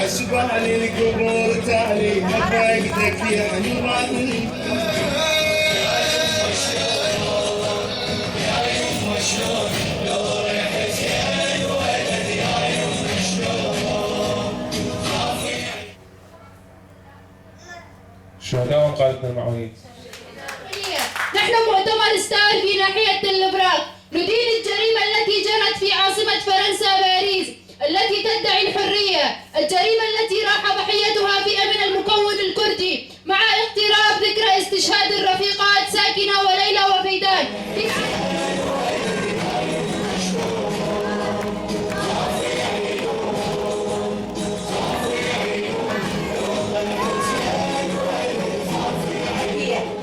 حسبالي القبور تالي فاقدك يا نوراني شهداء وقادة المعاوية. نحن مؤتمر ستار في ناحية تل براد ندين الجريمة التي جرت في عاصمة فرنسا باريس التي تدعي الحرية، الجريمة التي راح ضحيتها فئة من المكون الكردي مع اقتراب ذكرى استشهاد الرفيقات ساكنة وليلى وفيدان.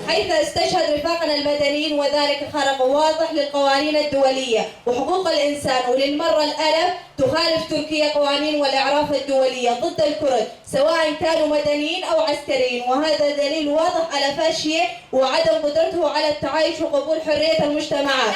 حيث استشهد رفاقنا المدنيين وذلك خرق واضح للقوانين الدولية وحقوق الإنسان، وللمرة الألف تخالف تركيا قوانين والإعراف الدولية ضد الكرد سواء كانوا مدنيين أو عسكريين، وهذا دليل واضح على فاشية وعدم قدرته على التعايش وقبول حرية المجتمعات.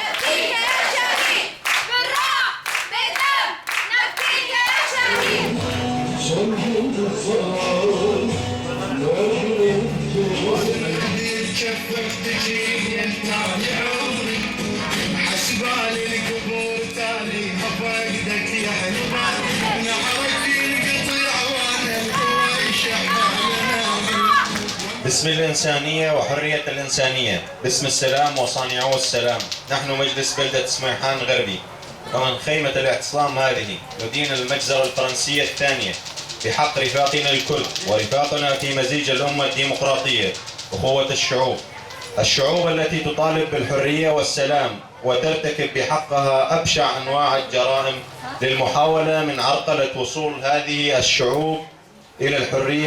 حسبالي القبور تالي فاقدك يا نوراني نعرف القطيع وانا باسم الإنسانية وحرية الإنسانية، باسم السلام وصانعو السلام، نحن مجلس بلدة سميحان غربي ومن خيمة الاعتصام هذه ندين المجزرة الفرنسية الثانية بحق رفاقنا الكرد ورفاقنا في مزيج الأمة الديمقراطية أخوة الشعوب التي تطالب بالحرية والسلام وترتكب بحقها أبشع أنواع الجرائم للمحاولة من عرقلة وصول هذه الشعوب إلى الحرية